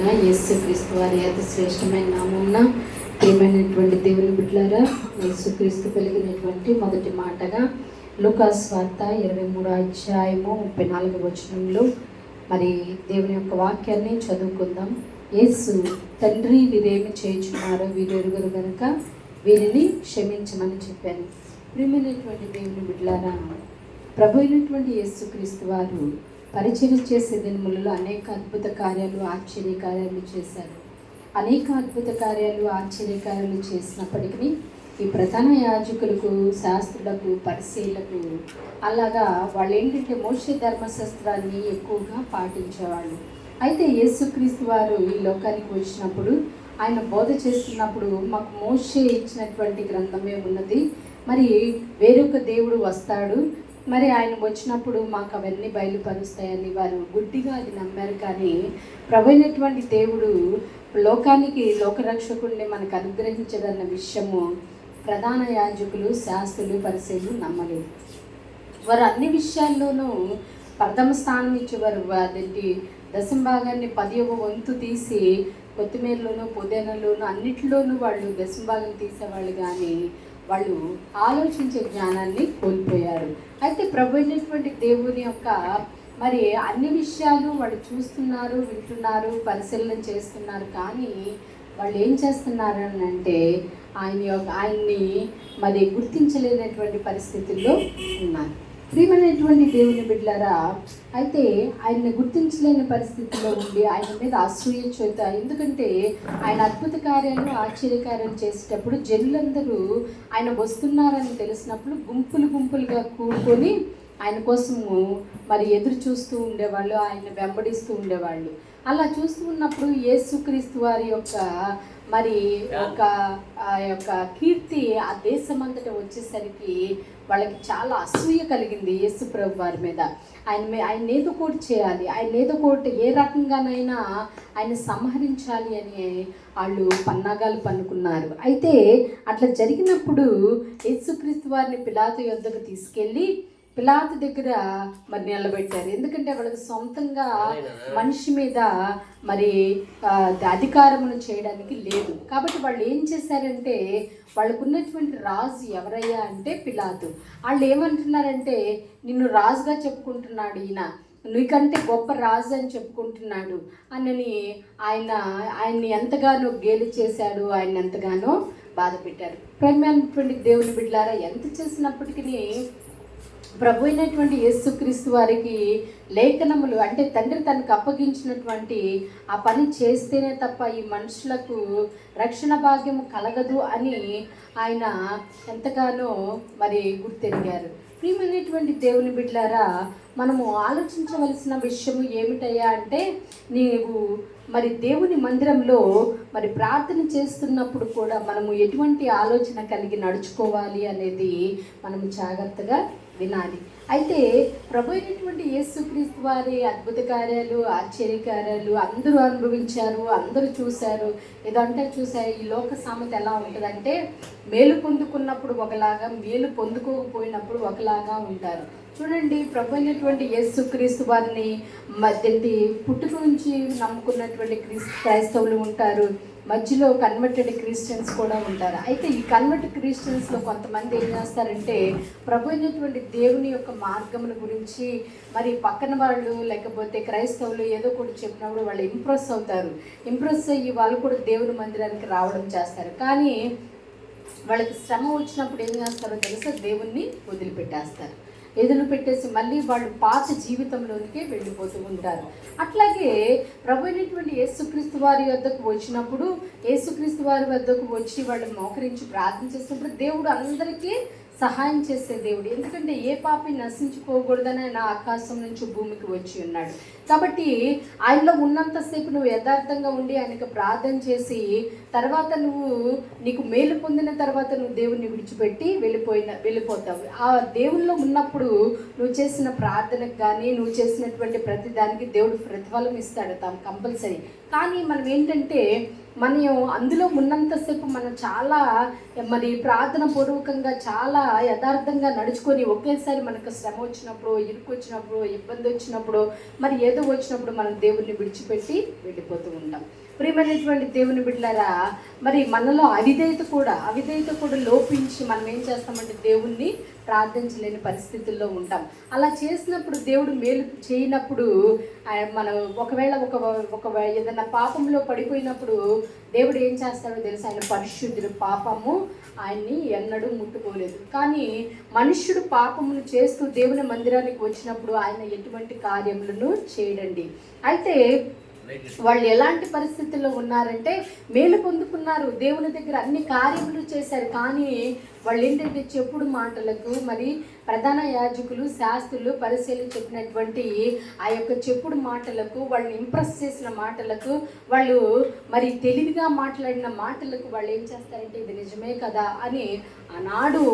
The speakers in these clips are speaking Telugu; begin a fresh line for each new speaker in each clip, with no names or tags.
యేసుక్రీస్తు వారి అతి శ్రేష్టమైన నామమున ప్రియమైనటువంటి దేవుని బిడ్డలారా, యేసుక్రీస్తు కలిగినటువంటి మొదటి మాటగా లూకాసు వార్త 23వ అధ్యాయము 34వ వచనంలో మరి దేవుని యొక్క వాక్యాన్ని చదువుకుందాం. యేసు, తండ్రి వీరేమి చేయుచున్నారో వీరు ఎరుగరు గనుక వీరిని క్షమించమని చెప్పాను. ప్రియమైనటువంటి దేవుని బిడ్డలారా, ప్రభు అయినటువంటి యేసుక్రీస్తు వారు పరిచయం చేసే దినములలో అనేక అద్భుత కార్యాలు, ఆశ్చర్య కార్యాలు చేశారు. అనేక అద్భుత కార్యాలు, ఆశ్చర్య కార్యాలు చేసినప్పటికీ ఈ ప్రధాన యాజకులకు, శాస్త్రులకు, పరిశీలకు అలాగా వాళ్ళు ఏంటంటే మోషే ధర్మశాస్త్రాన్ని ఎక్కువగా పాటించేవాళ్ళు. అయితే యేసుక్రీస్తు వారు ఈ లోకానికి వచ్చినప్పుడు ఆయన బోధ చేస్తున్నప్పుడు మాకు మోషే ఇచ్చినటువంటి గ్రంథమే ఉన్నది, మరి వేరొక దేవుడు వస్తాడు, మరి ఆయన వచ్చినప్పుడు మాకు అవన్నీ బయలుపరుస్తాయని వారు గుడ్డిగా అది నమ్మారు. కానీ ప్రభు అయినటువంటి దేవుడు లోకానికి లోకరక్షకుడిని మనకు అనుగ్రహించడన్న విషయము ప్రధాన యాజకులు, శాస్త్రులు, పరిశీలు నమ్మలేదు. వారు అన్ని విషయాల్లోనూ ప్రథమ స్థానం ఇచ్చేవారు. అదేంటి దశంభాగాన్ని 10వ వంతు తీసి కొత్తిమీరలోను, పుదీనాలోను అన్నిటిలోనూ వాళ్ళు దశంభాగం తీసేవాళ్ళు, కానీ వాళ్ళు ఆలోచించే జ్ఞానాన్ని కోల్పోయారు. అయితే ప్రభు అయినటువంటి దేవుని యొక్క మరి అన్ని విషయాలు వాళ్ళు చూస్తున్నారు, వింటున్నారు, పరిశీలన చేస్తున్నారు, కానీ వాళ్ళు ఏం చేస్తున్నారు అని అంటే ఆయన్ని మరి గుర్తించలేనటువంటి పరిస్థితుల్లో ఉన్నారు. ప్రియమైనటువంటి దేవుని బిడ్డలారా, అయితే ఆయన్ని గుర్తించలేని పరిస్థితిలో ఉండి ఆయన మీద అసూయ చేత, ఎందుకంటే ఆయన అద్భుత కార్యాలు, ఆశ్చర్య కార్యాలు చేసేటప్పుడు జనులందరూ ఆయన వస్తున్నారని తెలిసినప్పుడు గుంపులు గుంపులుగా కూడుకొని ఆయన కోసము మరి ఎదురు చూస్తూ ఉండేవాళ్ళు, ఆయన వెంబడిస్తూ ఉండేవాళ్ళు. అలా చూస్తూ ఉన్నప్పుడు యేసుక్రీస్తు వారి యొక్క మరి ఆ యొక్క కీర్తి ఆ దేశమంతటా వచ్చేసరికి వాళ్ళకి చాలా అసూయ కలిగింది యేసు ప్రభు వారి మీద. ఆయన ఏదో కోటి చేయాలి, ఆయన ఏదో కోటి ఏ రకంగానైనా ఆయన సంహరించాలి అని వాళ్ళు పన్నాగాలు పన్నుకున్నారు. అయితే అట్లా జరిగినప్పుడు యేసుక్రీస్తు వారిని పిలాతు యొద్దకు తీసుకెళ్ళి పిలాతు దగ్గర మరి నిలబెట్టారు. ఎందుకంటే వాళ్ళకి సొంతంగా మనిషి మీద మరి అధికారమును చేయడానికి లేదు. కాబట్టి వాళ్ళు ఏం చేశారంటే వాళ్ళకు ఉన్నటువంటి రాజు ఎవరయ్యా అంటే పిలాతు. వాళ్ళు ఏమంటున్నారంటే, నిన్ను రాజుగా చెప్పుకుంటున్నాడు ఈయన, నీకంటే గొప్ప రాజు అని చెప్పుకుంటున్నాడు అని ఆయన్ని ఎంతగానో గేలి చేశాడు, ఆయన ఎంతగానో బాధ పెట్టారు. ప్రేమైనటువంటి దేవుని బిడ్డలారా, ఎంత చేసినప్పటికీ ప్రభు అయినటువంటి యేసుక్రీస్తు వారికి లేఖనములు అంటే తండ్రి తనకు అప్పగించినటువంటి ఆ పని చేస్తేనే తప్ప ఈ మనుషులకు రక్షణ భాగ్యము కలగదు అని ఆయన ఎంతగానో మరి గుర్తెరిగారు. ప్రియమైనటువంటి దేవుని బిడ్డలారా, మనము ఆలోచించవలసిన విషయము ఏమిటయ్యా అంటే, నీవు మరి దేవుని మందిరంలో మరి ప్రార్థన చేస్తున్నప్పుడు కూడా మనము ఎటువంటి ఆలోచన కలిగి నడుచుకోవాలి అనేది మనము జాగ్రత్తగా వినాలి. అయితే ప్రభు అయినటువంటి యేసుక్రీస్తు వారి అద్భుత కార్యాలు, ఆశ్చర్య కార్యాలు అందరూ అనుభవించారు, అందరూ చూశారు. ఏదంటే చూసారు, ఈ లోక సామెత ఎలా ఉంటుందంటే, మేలు పొందుకున్నప్పుడు ఒకలాగా, మేలు పొందుకోకపోయినప్పుడు ఒకలాగా ఉంటారు. చూడండి, ప్రభు అయినటువంటి యేసుక్రీస్తు వారిని మధ్యంటి పుట్టుక నుంచి నమ్ముకున్నటువంటి క్రైస్తవులు ఉంటారు, మధ్యలో కన్వర్టెడ్ క్రిస్టియన్స్ కూడా ఉంటారు. అయితే ఈ కన్వర్టెడ్ క్రిస్టియన్స్లో కొంతమంది ఏం చేస్తారంటే, ప్రభు అయినటువంటి దేవుని యొక్క మార్గముల గురించి మరి పక్కన వాళ్ళు లేకపోతే క్రైస్తవులు ఏదో కూడా చెప్పినప్పుడు వాళ్ళు ఇంప్రెస్ అవుతారు. ఇంప్రెస్ అయ్యి వాళ్ళు కూడా దేవుని మందిరానికి రావడం చేస్తారు. కానీ వాళ్ళకి శ్రమ వచ్చినప్పుడు ఏం చేస్తారో తెలుసా, దేవుణ్ణి వదిలిపెట్టేస్తారు. పెట్టేసి మళ్ళీ వాళ్ళు పాత జీవితంలోనికి వెళ్ళిపోతూ ఉంటారు. అట్లాగే ప్రభు అయినటువంటి యేసుక్రీస్తు వారి వద్దకు వచ్చినప్పుడు, యేసుక్రీస్తు వారి వద్దకు వచ్చి వాళ్ళు మోకరించి ప్రార్థన చేసినప్పుడు దేవుడు అందరికీ సహాయం చేసే దేవుడు. ఎందుకంటే ఏ పాపి నశించుకోకూడదని ఆయన ఆకాశం నుంచి భూమికి వచ్చి ఉన్నాడు. కాబట్టి ఆయనలో ఉన్నంతసేపు నువ్వు యథార్థంగా ఉండి ఆయనకు ప్రార్థన చేసి తర్వాత నీకు మేలు పొందిన తర్వాత నువ్వు దేవుణ్ణి విడిచిపెట్టి వెళ్ళిపోతావు. ఆ దేవుల్లో ఉన్నప్పుడు నువ్వు చేసిన ప్రార్థనకు కానీ నువ్వు చేసినటువంటి ప్రతి దానికి దేవుడు ప్రతిఫలం ఇస్తాడు కంపల్సరీ. కానీ మనం ఏంటంటే, మనం అందులో ఉన్నంతసేపు మనం చాలా మరి ప్రార్థన పూర్వకంగా చాలా యథార్థంగా నడుచుకొని ఒకేసారి మనకు శ్రమ వచ్చినప్పుడు, ఇరుకు వచ్చినప్పుడు, ఇబ్బంది వచ్చినప్పుడు మరి ఏదో వచ్చినప్పుడు మనం దేవుణ్ణి విడిచిపెట్టి వెళ్ళిపోతూ ఉంటాం. ప్రియమైనటువంటి దేవుని బిడ్డలారా, మరి మనలో అవిధేయత కూడా లోపించి మనం ఏం చేస్తామంటే దేవుణ్ణి ప్రార్థించలేని పరిస్థితుల్లో ఉంటాం. అలా చేసినప్పుడు దేవుడు మేలు చేయనప్పుడు మనం ఒకవేళ ఒక ఏదైనా పాపంలో పడిపోయినప్పుడు దేవుడు ఏం చేస్తాడో తెలుసు, ఆయన పరిశుద్ధుడు, పాపము ఆయన్ని ఎన్నడూ ముట్టుకోలేదు. కానీ మనుష్యుడు పాపమును చేస్తూ దేవుని మందిరానికి వచ్చినప్పుడు ఆయన ఎటువంటి కార్యములను చేయడండి. అయితే వాళ్ళు ఎలాంటి పరిస్థితుల్లో ఉన్నారంటే మేలు పొందుకున్నారు, దేవుని దగ్గర అన్ని కార్యములు చేశారు. కానీ వాళ్ళు ఏంటంటే చెప్పుడు మాటలకు, మరి ప్రధాన యాజకులు, శాస్త్రులు, పరిశీలన చెప్పినటువంటి ఆ యొక్క చెప్పుడు మాటలకు, వాళ్ళని ఇంప్రెస్ చేసిన మాటలకు, వాళ్ళు మరి తెలివిగా మాట్లాడిన మాటలకు వాళ్ళు ఏం చేస్తారంటే ఇది నిజమే కదా అని ఆనాడు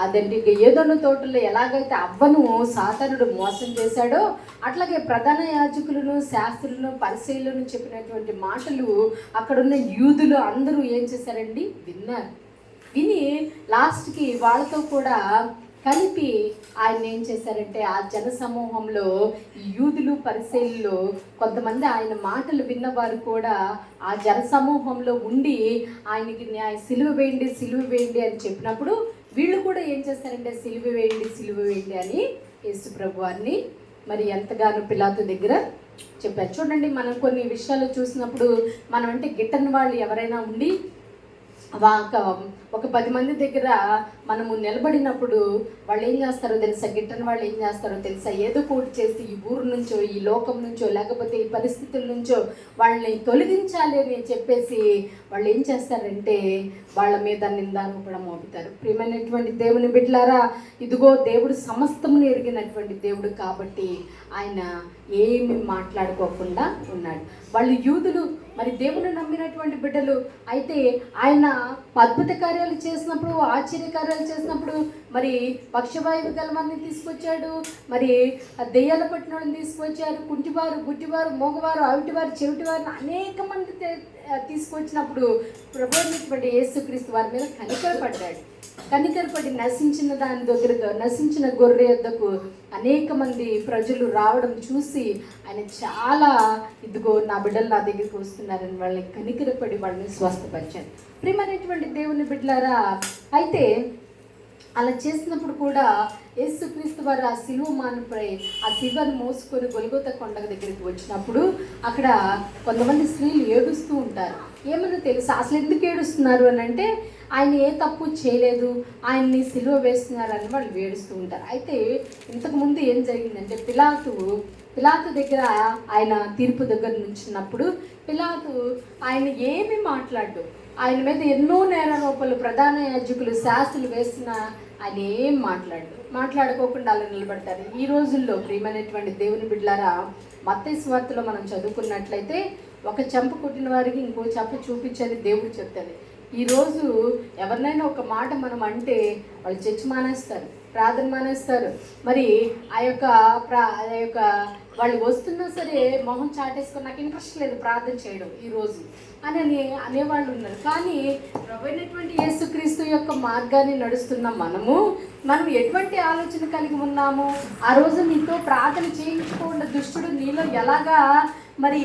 అదండి ఏదోను తోటలో ఎలాగైతే అవ్వను సాతానుడు మోసం చేశాడో అట్లాగే ప్రధాన యాజకులను, శాస్త్రులను, పరిశీలన చెప్పినటువంటి మాటలు అక్కడున్న యూదులు అందరూ ఏం చేశారండి, విన్నారు. విని లాస్ట్కి వాళ్ళతో కూడా కలిపి ఆయన ఏం చేశారంటే ఆ జన సమూహంలో ఈ యూదులు, పరిసయ్యులు కొంతమంది ఆయన మాటలు విన్నవారు కూడా ఆ జన సమూహంలో ఉండి ఆయనకి సిలువ వేయండి అని చెప్పినప్పుడు వీళ్ళు కూడా ఏం చేస్తారంటే సిలువ వేయండి అని యేసు ప్రభువాన్ని మరి ఎంతగానో పిలాతు దగ్గర చెప్పారు. చూడండి, మనం కొన్ని విషయాలు చూసినప్పుడు మనం అంటే గిట్టని వాళ్ళు ఎవరైనా ఉండి ఒక 10 మంది దగ్గర మనము నిలబడినప్పుడు వాళ్ళు ఏం చేస్తారో తెలుసా, గిట్టని వాళ్ళు ఏం చేస్తారో తెలుసా, ఏదో కోటి చేసి ఈ ఊరు నుంచో, ఈ లోకం నుంచో, లేకపోతే ఈ పరిస్థితుల నుంచో వాళ్ళని తొలగించాలి అని చెప్పేసి వాళ్ళు ఏం చేస్తారంటే వాళ్ళ మీద నిందారోపణ మోపుతారు. ప్రియమైనటువంటి దేవుని బిడ్డలారా, ఇదిగో దేవుడు సమస్తమును ఎరిగినటువంటి దేవుడు కాబట్టి ఆయన ఏమి మాట్లాడుకోకుండా ఉన్నాడు. వాళ్ళు యూదులు, మరి దేవుని నమ్మినటువంటి బిడ్డలు. అయితే ఆయన అద్భుత కార్యాలు చేసినప్పుడు, ఆశ్చర్యకార్యాలు చేసినప్పుడు మరి పక్షవాయువు గలవారిని తీసుకొచ్చాడు, మరి దెయ్యాల పట్టిన వాళ్ళని తీసుకొచ్చారు, కుంటివారు, గుడ్డివారు, మోగవారు, అవిటివారు, చెవిటివారిని అనేక మంది తీసుకొచ్చినప్పుడు ప్రభువైనటువంటి యేసుక్రీస్తు వారి మీద కనికరపడి నశించిన గొర్రె యొద్దకు అనేక మంది ప్రజలు రావడం చూసి ఆయన చాలా ఇదిగో నా బిడ్డలు నా దగ్గరికి వస్తున్నారని వాళ్ళని కనికరపడి వాళ్ళని స్వస్థపరిచారు. ప్రియమైనటువంటి దేవుని బిడ్డలారా, అయితే అలా చేసినప్పుడు కూడా యేసుక్రీస్తు వారు ఆ సిలువ మానుపై ఆ సిలువను మోసుకొని గొల్గొతా కొండ దగ్గరికి వచ్చినప్పుడు అక్కడ కొంతమంది స్త్రీలు ఏడుస్తూ ఉంటారు. ఏమన్నా తెలుసా అసలు ఎందుకు ఏడుస్తున్నారు అని అంటే, ఆయన ఏ తప్పు చేయలేదు, ఆయన్ని సిలువ వేస్తున్నారని వాళ్ళు ఏడుస్తూ ఉంటారు. అయితే ఇంతకుముందు ఏం జరిగిందంటే పిలాతు దగ్గర ఆయన తీర్పు దగ్గర నుంచినప్పుడు పిలాతు ఆయన ఏమీ మాట్లాడు, ఆయన మీద ఎన్నో నేరారోపణలు ప్రధాన యాజకులు, శాస్త్రులు వేసిన ఆయన ఏం మాట్లాడుకోకుండా అలా నిలబడతారు. ఈ రోజుల్లో ప్రియమైనటువంటి దేవుని బిడ్డలారా, మత్తయి సువార్తలో మనం చదువుకున్నట్లయితే ఒక చెంప కొట్టిన వారికి ఇంకో చెంప చూపించేది దేవుడు చెప్తాడు. ఈరోజు ఎవరినైనా ఒక మాట మనం అంటే వాళ్ళు చర్చి మానేస్తారు, ప్రార్థన మానేస్తారు. మరి ఆ యొక్క వాళ్ళు వస్తున్నా సరే మొహం చాటేసుకొని నాకు ఇంట్రెస్ట్ లేదు ప్రార్థన చేయడం ఈరోజు అనేవాళ్ళు ఉన్నారు. కానీ ప్రభువైనటువంటి యేసుక్రీస్తు యొక్క మార్గాన్ని నడుస్తున్న మనం ఎటువంటి ఆలోచన కలిగి ఉన్నాము? ఆ రోజు నీతో ప్రార్థన చేయించుకోకుండా దుష్టుడు నీలో ఎలాగా మరి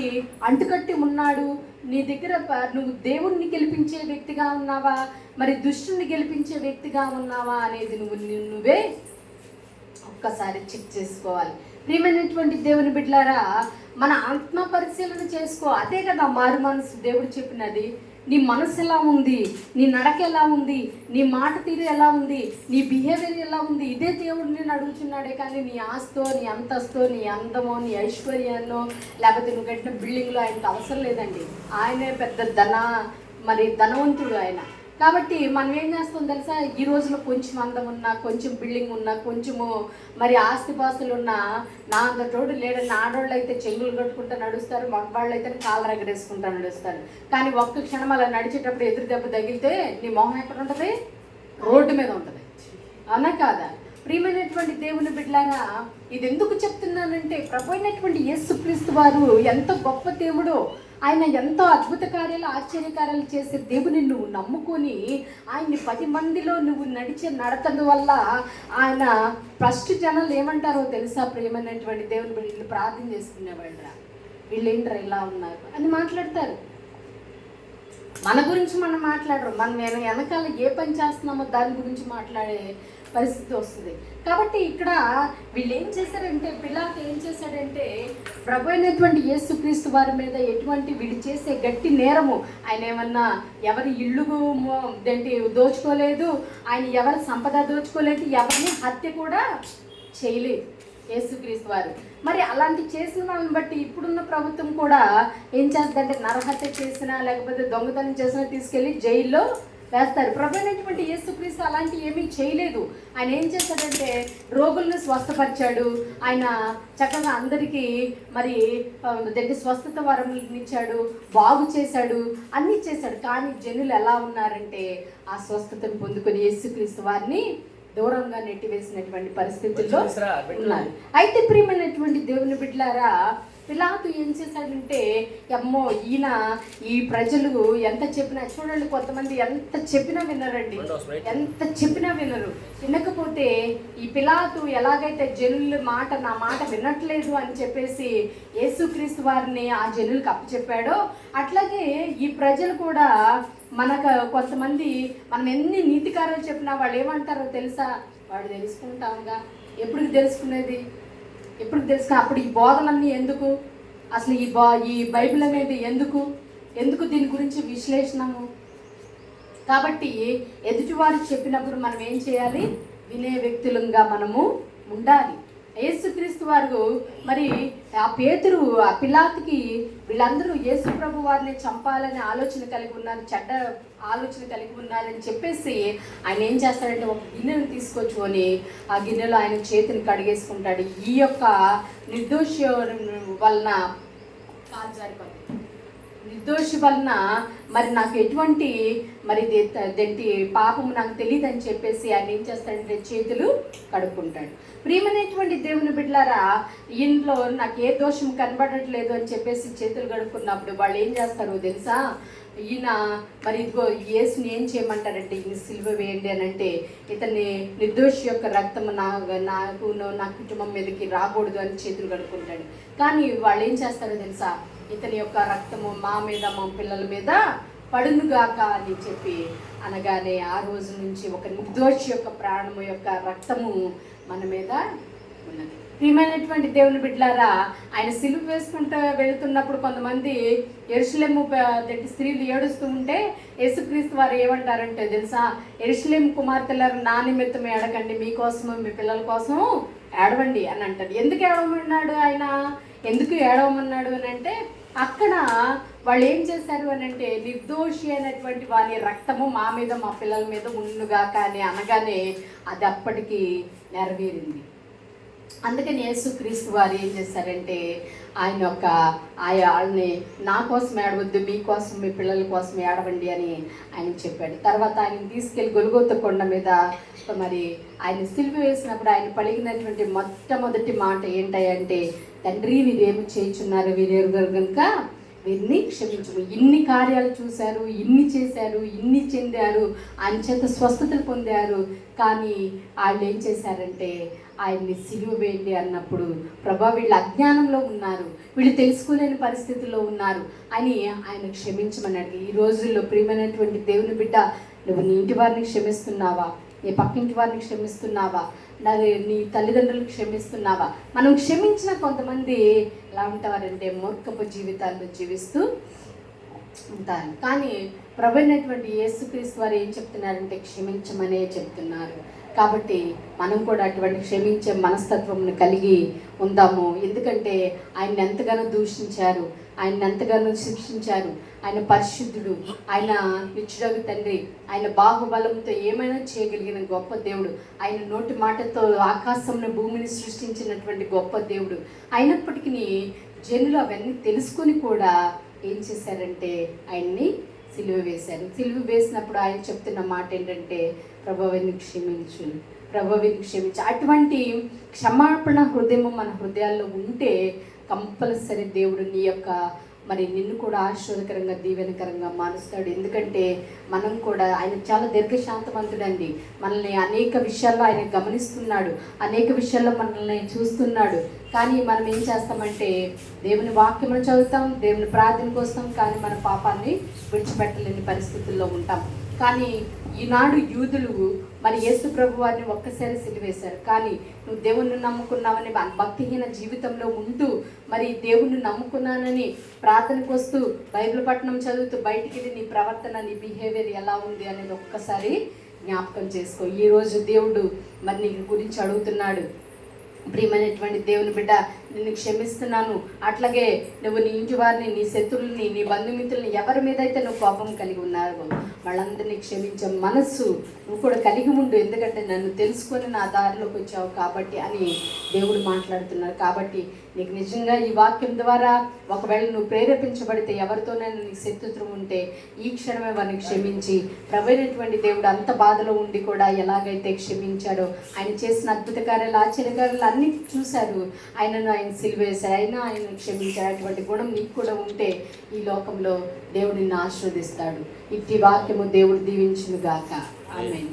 అంటుకట్టి ఉన్నాడు? నీ దగ్గర నువ్వు దేవుణ్ణి గెలిపించే వ్యక్తిగా ఉన్నావా, మరి దుష్టుని గెలిపించే వ్యక్తిగా ఉన్నావా అనేది నువ్వే ఒక్కసారి చెక్ చేసుకోవాలి. ప్రియమైనటువంటి దేవుని బిడ్డలారా, మన ఆత్మ పరిశీలన చేసుకో. అదే కదా మారు మనసు దేవుడు చెప్పినది. నీ మనసు ఎలా ఉంది, నీ నడక ఎలా ఉంది, నీ మాట తీరు ఎలా ఉంది, నీ బిహేవియర్ ఎలా ఉంది, ఇదే దేవుడు నేను అడుగుతున్నాడే. కానీ నీ ఆస్తో, నీ అంతస్తో, నీ అందమో, నీ ఐశ్వర్యాన్నో, లేకపోతే నువ్వు కట్టిన బిల్డింగ్లో ఆయనకు అవసరం లేదండి. ఆయనే పెద్ద ధనవంతుడు ఆయన. కాబట్టి మనం ఏం చేస్తాం తెలుసా, ఈ రోజులో కొంచెం అందం ఉన్నా, కొంచెం బిల్డింగ్ ఉన్నా, కొంచెము మరి ఆస్తిపాస్తులు ఉన్నా, నా అంతటోడు లేడని ఆడవాళ్ళు అయితే చెంగులు కట్టుకుంటూ నడుస్తారు, మగవాళ్ళు అయితే కాళ్ళ ఎగరేసుకుంటూ నడుస్తారు. కానీ ఒక్క క్షణం అలా నడిచేటప్పుడు ఎదురు దెబ్బ తగిలితే నీ మొహం ఎక్కడ ఉంటుంది? రోడ్డు మీద ఉంటుంది. అవునా కాదా? ప్రియమైనటువంటి దేవుని బిడ్డలారా, ఇది ఎందుకు చెప్తున్నానంటే ప్రభువైనటువంటి యేసుక్రీస్తు వారు ఎంత గొప్ప దేవుడో, ఆయన ఎంతో అద్భుత కార్యాలు, ఆశ్చర్యకార్యాలు చేసే దేవుని నువ్వు నమ్ముకొని ఆయన్ని 10 మందిలో నువ్వు నడిచే నడతను వల్ల ఆయన ఫస్ట్ జనాలు ఏమంటారో తెలుసా? ప్రియమైనటువంటి దేవుని వీళ్ళు ప్రార్థన చేసుకునేవాళ్ళరా, వీళ్ళు ఏంట్రా ఇలా ఉన్నారు అని మాట్లాడతారు. మన గురించి మనం మాట్లాడరు, మనం వెనకాల ఏ పని చేస్తున్నామో దాని గురించి మాట్లాడే పరిస్థితి వస్తుంది. కాబట్టి ఇక్కడ వీళ్ళు ఏం చేశారంటే, పిలాతు ఏం చేశాడంటే, ప్రభు అయినటువంటి యేసుక్రీస్తు వారి మీద ఎటువంటి వీళ్ళు చేసే గట్టి నేరము, ఆయన ఏమన్నా ఎవరి ఇల్లు దోచుకోలేదు, ఆయన ఎవరి సంపద దోచుకోలేదు, ఎవరిని హత్య కూడా చేయలేదు యేసుక్రీస్తు వారు. మరి అలాంటి చేసిన వాళ్ళని బట్టి ఇప్పుడున్న ప్రభుత్వం కూడా ఏం చేస్తుందంటే, నరహత్య చేసినా లేకపోతే దొంగతనం చేసినా తీసుకెళ్ళి జైల్లో వేస్తారు. ప్రభు అయినటువంటి యేసుక్రీస్తు అలాంటి ఏమీ చేయలేదు. ఆయన ఏం చేశాడంటే, రోగులను స్వస్థపరిచాడు, ఆయన చక్కగా అందరికీ మరి స్వస్థత వరములనిచ్చాడు, బాగు చేశాడు, అన్నీ చేశాడు. కానీ జనులు ఎలా ఉన్నారంటే, ఆ స్వస్థతను పొందుకొని యేసుక్రీస్తు వారిని దూరంగా నెట్టివేసినటువంటి పరిస్థితుల్లో ఉన్నారు. అయితే ప్రియమైనటువంటి దేవుని బిడ్డలారా, పిలాతు ఏం చేశాడంటే, అమ్మో ఈయన ఈ ప్రజలు ఎంత చెప్పినా, చూడండి కొంతమంది ఎంత చెప్పినా వినరండి, ఎంత చెప్పినా వినరు. వినకపోతే ఈ పిలాతు ఎలాగైతే జనుల మాట, నా మాట వినట్లేదు అని చెప్పేసి యేసుక్రీస్తు వారిని ఆ జనులకు అప్పచెప్పాడో, అట్లాగే ఈ ప్రజలు కూడా మనకు కొంతమంది మనం ఎన్ని నీతి కార్యాలు చెప్పినా వాళ్ళు ఏమంటారో తెలుసా? వాడు తెలుసుకుంటాంగా. ఎప్పుడు తెలుసుకునేది? ఎప్పుడు తెలుసుకున్నా? అప్పుడు ఈ బోధనన్నీ ఎందుకు? అసలు ఈ బైబిల్ అనేది ఎందుకు దీని గురించి విశ్లేషణము? కాబట్టి ఎదుటివారు చెప్పినప్పుడు మనం ఏం చేయాలి? వినే వ్యక్తులంగా మనము ఉండాలి. యేసుక్రీస్తు వారు మరి ఆ పేతురు, ఆ పిలాతుకి వీళ్ళందరూ యేసు ప్రభు వారిని చంపాలనే ఆలోచన కలిగి ఉన్నారు, చెడ్డ ఆలోచన కలిగి ఉన్నారని చెప్పేసి ఆయన ఏం చేస్తాడంటే, ఒక గిన్నెను తీసుకొచ్చుకొని ఆ గిన్నెలో ఆయన చేతిని కడిగేసుకుంటాడు. ఈ యొక్క నిర్దోషి వలన నిర్దోషి వలన మరి నాకు ఎటువంటి మరి దేంటి పాపము నాకు తెలియదు అని చెప్పేసి ఆయన ఏం చేస్తాడంటే చేతులు కడుక్కుంటాడు. ప్రియమైనటువంటి దేవుని బిడ్డలారా, ఇంట్లో నాకు ఏ దోషం కనబడట్లేదు అని చెప్పేసి చేతులు కడుక్కున్నప్పుడు వాళ్ళు ఏం చేస్తారో తెలుసా? ఈయన మరి ఇదిగో యేసుని ఏం చేయమంటారంటే, ఈయన సిలువ వేయండి అని అంటే, ఇతన్ని నిర్దోషి యొక్క రక్తము నాకు నా కుటుంబం మీదకి రాకూడదు అని చేతులు కడుక్కుంటాడు. కానీ వాళ్ళు ఏం చేస్తారో తెలుసా? ఇతని యొక్క రక్తము మా మీద, మా పిల్లల మీద పడునుగాక అని చెప్పి అనగానే ఆ రోజు నుంచి ఒక నిర్దోషి యొక్క ప్రాణము యొక్క రక్తము మన మీద ఉన్నది. ప్రియమైనటువంటి దేవుని బిడ్డలారా, ఆయన సిలువ వేసుకుంటూ వెళుతున్నప్పుడు కొంతమంది యెరూషలేము స్త్రీలు ఏడుస్తూ ఉంటే యేసుక్రీస్తు వారు ఏమంటారంటే తెలుసా? యెరూషలేము కుమార్తెలారు, నా నిమిత్తం ఏడకండి, మీకోసము మీ పిల్లల కోసం ఏడవండి అని అంటారు. ఎందుకు ఏడవమన్నాడు ఆయన? ఎందుకు ఏడవమన్నాడు అని అంటే, అక్కడ వాళ్ళు ఏం చేశారు అని అంటే, నిర్దోషి అయినటువంటి వారి రక్తము మా మీద, మా పిల్లల మీద ఉండుగాక అని అనగానే అది అప్పటికి నెరవేరింది. అందుకని యేసుక్రీస్తు వారు ఏం చేశారంటే, ఆయన యొక్క వాళ్ళని నా కోసం ఏడవద్దు, మీకోసం మీ పిల్లల కోసం ఏడవండి అని ఆయన చెప్పాడు. తర్వాత ఆయన తీసుకెళ్ళి గొల్గొతా కొండ మీద మరి ఆయన సిలువ వేసినప్పుడు ఆయన పలికినటువంటి మొట్టమొదటి మాట ఏంటంటే, తండ్రి వీరేమి చేయుచున్నారు, వీరెరుగరు కనుక వీరిని క్షమించము. ఇన్ని కార్యాలు చూశారు, ఇన్ని చేశారు, ఇన్ని చెందారు, ఆయన చేత స్వస్థతలు పొందారు. కానీ వాళ్ళు ఏం చేశారంటే, ఆయన్ని సిలువ వేయండి అన్నప్పుడు, ప్రభా వీళ్ళు అజ్ఞానంలో ఉన్నారు, వీళ్ళు తెలుసుకోలేని పరిస్థితుల్లో ఉన్నారు అని ఆయన క్షమించమన్నాడు. ఈ రోజుల్లో ప్రియమైనటువంటి దేవుని బిడ్డ, నువ్వు నీ ఇంటి వారిని క్షమిస్తున్నావా? నీ పక్కింటి వారిని క్షమిస్తున్నావా? నీ తల్లిదండ్రులకు క్షమిస్తున్నావా? మనం క్షమించిన కొంతమంది ఎలా ఉంటారంటే, మూర్ఖపు జీవితాల్లో జీవిస్తూ ఉంటారు. కానీ ప్రభు అయినటువంటి యేసుక్రీస్తు వారు ఏం చెప్తున్నారంటే, క్షమించమనే చెప్తున్నారు. కాబట్టి మనం కూడా అటువంటి క్షమించే మనస్తత్వంను కలిగి ఉందాము. ఎందుకంటే ఆయన ఎంతగానో దూషించారు, ఆయన ఎంతగానో శిక్షించారు. ఆయన పరిశుద్ధుడు, ఆయన నిత్యుడగు తండ్రి, ఆయన బాహుబలంతో ఏమైనా చేయగలిగిన గొప్ప దేవుడు, ఆయన నోటి మాటతో ఆకాశంను భూమిని సృష్టించినటువంటి గొప్ప దేవుడు. అయినప్పటికీ జనులు అవన్నీ తెలుసుకొని కూడా ఏం చేశారంటే, ఆయన్ని సిలువ వేశారు. సిలువ వేసినప్పుడు ఆయన చెప్తున్న మాట ఏంటంటే, ప్రభువుని క్షమించు, ప్రభువుని క్షమించు. అటువంటి క్షమాపణ హృదయం మన హృదయాల్లో ఉంటే కంపల్సరీ దేవుడు నీ యొక్క మరి నిన్ను కూడా ఆశీర్వాదకరంగా దీవెనకరంగా మారుస్తాడు. ఎందుకంటే మనం కూడా ఆయన చాలా దీర్ఘశాంతవంతుడండి. మనల్ని అనేక విషయాల్లో ఆయన గమనిస్తున్నాడు, అనేక విషయాల్లో మనల్ని చూస్తున్నాడు. కానీ మనం ఏం చేస్తామంటే దేవుని వాక్యమును చదువుతాం, దేవుని ప్రార్థనకు వస్తాం, కానీ మన పాపాన్ని విడిచిపెట్టలేని పరిస్థితుల్లో ఉంటాం. కానీ ఈనాడు యూదులు మరి యేసు ప్రభు వారిని ఒక్కసారి సిలువేశారు. కానీ నువ్వు దేవుణ్ణి నమ్ముకున్నావని భక్తిహీన జీవితంలో ఉంటూ మరి దేవుణ్ణి నమ్ముకున్నానని ప్రార్థనకు వస్తూ బైబిల్ పఠనం చదువుతూ బయటికి వెళ్ళి నీ ప్రవర్తన, నీ బిహేవియర్ ఎలా ఉంది అనేది ఒక్కసారి జ్ఞాపకం చేసుకో. ఈరోజు దేవుడు మరి నీ గురించి అడుగుతున్నాడు. ప్రియమైనటువంటి దేవుని బిడ్డ, నిన్ను క్షమిస్తున్నాను. అట్లాగే నువ్వు నీ ఇంటి వారిని, నీ శత్రువుల్ని, నీ బంధుమిత్రుల్ని ఎవరి మీద అయితే నువ్వు కోపం కలిగి ఉన్నారో వాళ్ళందరినీ క్షమించే మనస్సు నువ్వు కూడా కలిగి ఉండు. ఎందుకంటే నన్ను తెలుసుకొని నా దారిలోకి వచ్చావు కాబట్టి అని దేవుడు మాట్లాడుతున్నారు. కాబట్టి నీకు నిజంగా ఈ వాక్యం ద్వారా ఒకవేళ నువ్వు ప్రేరేపించబడితే, ఎవరితోనైనా నీకు శత్రుత్వం ఉంటే ఈ క్షణమే వారిని క్షమించి, ప్రభువైనటువంటి దేవుడు అంత బాధలో ఉండి కూడా ఎలాగైతే క్షమించాడో, ఆయన చేసిన అద్భుత కార్యాలు, ఆశ్చర్యకార్యాలు అన్నీ చూశారు. ఆయన సిలువేశారు, ఆయన క్షమించారు. అటువంటి గుణం నీకు కూడా ఉంటే ఈ లోకంలో దేవుడు నిన్ను ఆశీర్వదిస్తాడు. ఇట్టి వాక్యము దేవుడు దీవించును గాక. ఆమేన్.